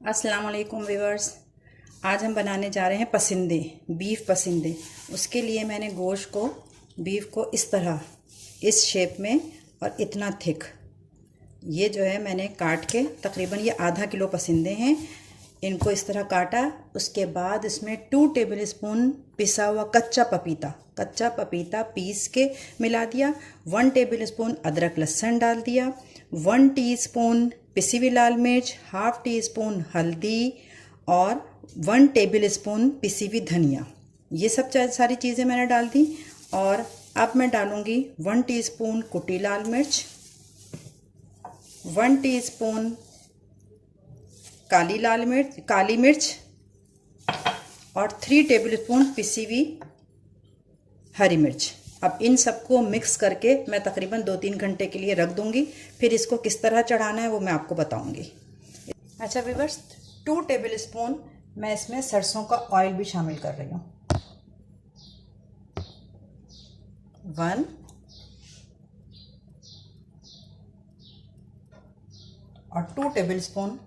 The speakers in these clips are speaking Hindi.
अस्सलाम वालेकुम व्यूअर्स। आज हम बनाने जा रहे हैं पसंदे, बीफ पसंदे। उसके लिए मैंने गोश्त को, बीफ को इस तरह, इस शेप में और इतना थिक, ये जो है मैंने काट के, तकरीबन ये आधा किलो पसंदे हैं, इनको इस तरह काटा। उसके बाद इसमें 2 टेबल स्पून पिसा हुआ कच्चा पपीता पीस के मिला दिया। 1 टेबल स्पून अदरक लहसुन डाल दिया। 1 टीस्पून पिसी हुई लाल मिर्च, हाफ टी स्पून हल्दी और 1 टेबल स्पून पिसी हुई धनिया। ये सब सारी चीज़ें मैंने डाल दी। और अब मैं डालूँगी 1 टीस्पून कुटी लाल मिर्च, 1 टीस्पून काली मिर्च और 3 टेबल स्पून पिसी हुई हरी मिर्च। अब इन सबको मिक्स करके मैं तकरीबन 2-3 घंटे के लिए रख दूंगी। फिर इसको किस तरह चढ़ाना है वो मैं आपको बताऊंगी। अच्छा व्यूअर्स, 2 टेबल स्पून मैं इसमें सरसों का ऑयल भी शामिल कर रही हूँ। 1 और 2 टेबल स्पून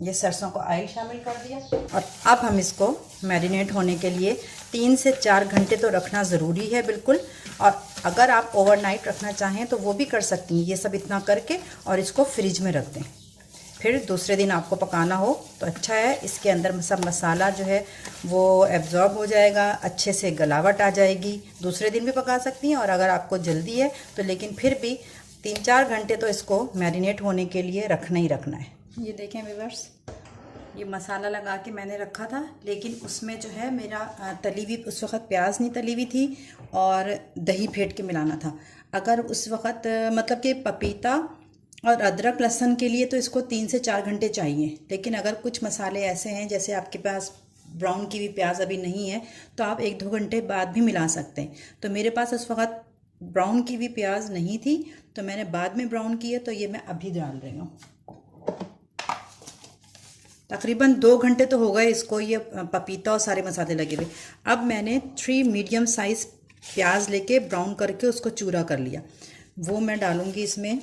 ये सरसों का ऑयल शामिल कर दिया। और अब हम इसको मैरिनेट होने के लिए 3 से 4 घंटे तो रखना ज़रूरी है बिल्कुल। और अगर आप ओवरनाइट रखना चाहें तो वो भी कर सकती हैं, ये सब इतना करके, और इसको फ्रिज में रख दें। फिर दूसरे दिन आपको पकाना हो तो अच्छा है, इसके अंदर सब मसाला जो है वो एब्जॉर्ब हो जाएगा, अच्छे से गलावट आ जाएगी। दूसरे दिन भी पका सकती हैं, और अगर आपको जल्दी है तो लेकिन फिर भी 3-4 घंटे तो इसको मैरिनेट होने के लिए रखना ही रखना है। ये देखें व्यूअर्स, ये मसाला लगा के मैंने रखा था, लेकिन उसमें जो है मेरा तली हुई उस वक़्त प्याज नहीं तली हुई थी और दही फेंट के मिलाना था। अगर उस वक़्त मतलब कि पपीता और अदरक लहसुन के लिए तो इसको 3 से 4 घंटे चाहिए, लेकिन अगर कुछ मसाले ऐसे हैं जैसे आपके पास ब्राउन की भी प्याज अभी नहीं है तो आप 1-2 घंटे बाद भी मिला सकते हैं। तो मेरे पास उस वक़्त ब्राउन की भी प्याज नहीं थी तो मैंने बाद में ब्राउन की है, तो ये मैं अभी डाल रही हूँ। तकरीबन 2 घंटे तो हो गए इसको, ये पपीता और सारे मसाले लगे हुए। अब मैंने 3 मीडियम साइज़ प्याज लेके ब्राउन करके उसको चूरा कर लिया, वो मैं डालूँगी इसमें।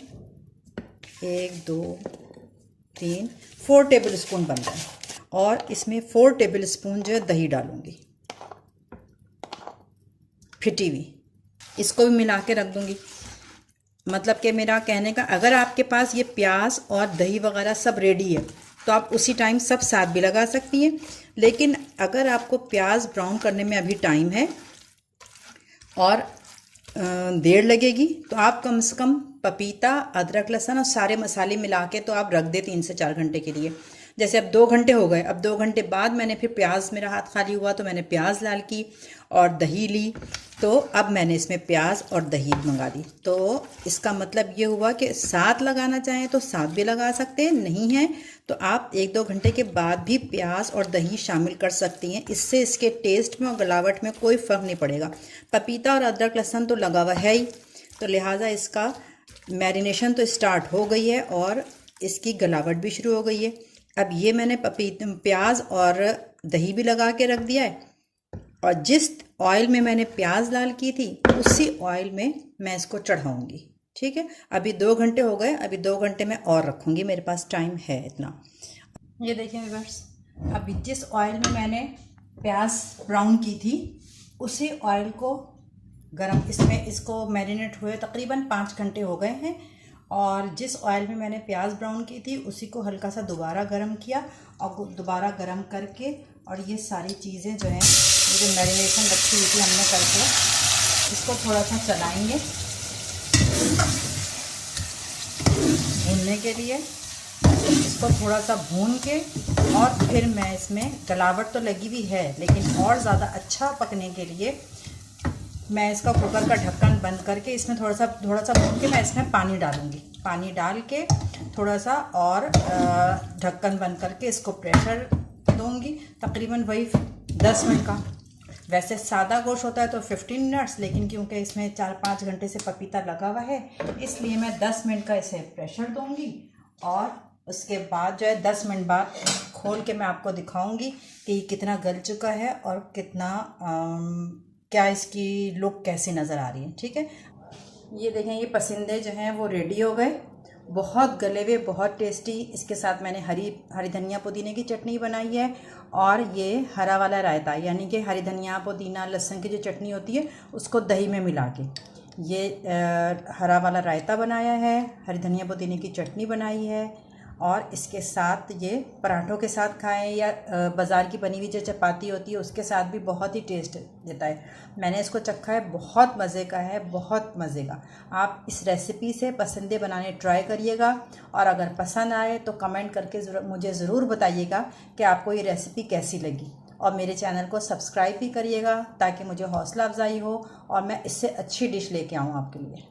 1 2 3 4 टेबल स्पून बन रहा है। और इसमें 4 टेबल स्पून जो है दही डालूँगी, फिटी हुई। इसको भी मिला के रख दूँगी। मतलब कि मेरा कहने का, अगर आपके पास ये प्याज और दही वगैरह सब रेडी है तो आप उसी टाइम सब साथ भी लगा सकती हैं। लेकिन अगर आपको प्याज ब्राउन करने में अभी टाइम है और देर लगेगी तो आप कम से कम पपीता, अदरक लहसुन और सारे मसाले मिला के तो आप रख दें 3 से 4 घंटे के लिए। जैसे अब 2 घंटे हो गए, अब 2 घंटे बाद मैंने फिर प्याज, मेरा हाथ खाली हुआ तो मैंने प्याज लाल की और दही ली। तो अब मैंने इसमें प्याज और दही मंगा दी। तो इसका मतलब ये हुआ कि साथ लगाना चाहें तो साथ भी लगा सकते हैं, नहीं है तो आप 1-2 घंटे के बाद भी प्याज और दही शामिल कर सकती हैं। इससे इसके टेस्ट में और गलावट में कोई फ़र्क नहीं पड़ेगा। पपीता और अदरक लहसुन तो लगा हुआ है ही, तो लिहाजा इसका मैरिनेशन तो स्टार्ट हो गई है और इसकी गलावट भी शुरू हो गई है। अब ये मैंने प्याज और दही भी लगा के रख दिया है, और जिस ऑयल में मैंने प्याज लाल की थी उसी ऑयल में मैं इसको चढ़ाऊंगी। ठीक है, अभी 2 घंटे हो गए, अभी 2 घंटे में और रखूंगी, मेरे पास टाइम है इतना। ये देखिए व्यूअर्स, अभी जिस ऑयल में मैंने प्याज ब्राउन की थी उसी ऑयल को गरम, इसमें इसको मैरिनेट हुए तकरीबन 5 घंटे हो गए हैं, और जिस ऑयल में मैंने प्याज ब्राउन की थी उसी को हल्का सा दोबारा गरम किया, और दोबारा गरम करके और ये सारी चीज़ें जो हैं, ये जो मैरिनेशन रखी हुई थी हमने करके, इसको थोड़ा सा चलाएंगे भूनने के लिए। इसको थोड़ा सा भून के और फिर मैं इसमें, गलावट तो लगी हुई है लेकिन और ज़्यादा अच्छा पकने के लिए मैं इसका कुकर का ढक्कन बंद करके इसमें थोड़ा सा भून के मैं इसमें पानी डालूँगी। पानी डाल के थोड़ा सा और ढक्कन बंद करके इसको प्रेशर दूँगी, तकरीबन वही 10 मिनट का। वैसे सादा गोश्त होता है तो 15 मिनट्स, लेकिन क्योंकि इसमें 4-5 घंटे से पपीता लगा हुआ है इसलिए मैं 10 मिनट का इसे प्रेशर दूँगी। और उसके बाद जो है 10 मिनट बाद खोल के मैं आपको दिखाऊँगी कि ये कितना गल चुका है और कितना क्या इसकी लुक कैसी नज़र आ रही है। ठीक है, ये देखें, ये पसंदे जो हैं वो रेडी हो गए। बहुत गले हुए, बहुत टेस्टी। इसके साथ मैंने हरी धनिया पुदीने की चटनी बनाई है, और ये हरा वाला रायता, यानी कि हरी धनिया पुदीना लहसुन की जो चटनी होती है उसको दही में मिला के ये हरा वाला रायता बनाया है, हरी धनिया पुदीने की चटनी बनाई है। और इसके साथ ये पराठों के साथ खाएं, या बाज़ार की बनी हुई जो चपाती होती है उसके साथ भी बहुत ही टेस्ट देता है। मैंने इसको चखा है, बहुत मज़े का है, बहुत मज़े का। आप इस रेसिपी से पसंदे बनाने ट्राई करिएगा, और अगर पसंद आए तो कमेंट करके मुझे ज़रूर बताइएगा कि आपको ये रेसिपी कैसी लगी। और मेरे चैनल को सब्सक्राइब भी करिएगा ताकि मुझे हौसला अफजाई हो और मैं इससे अच्छी डिश लेके आऊँ आपके लिए।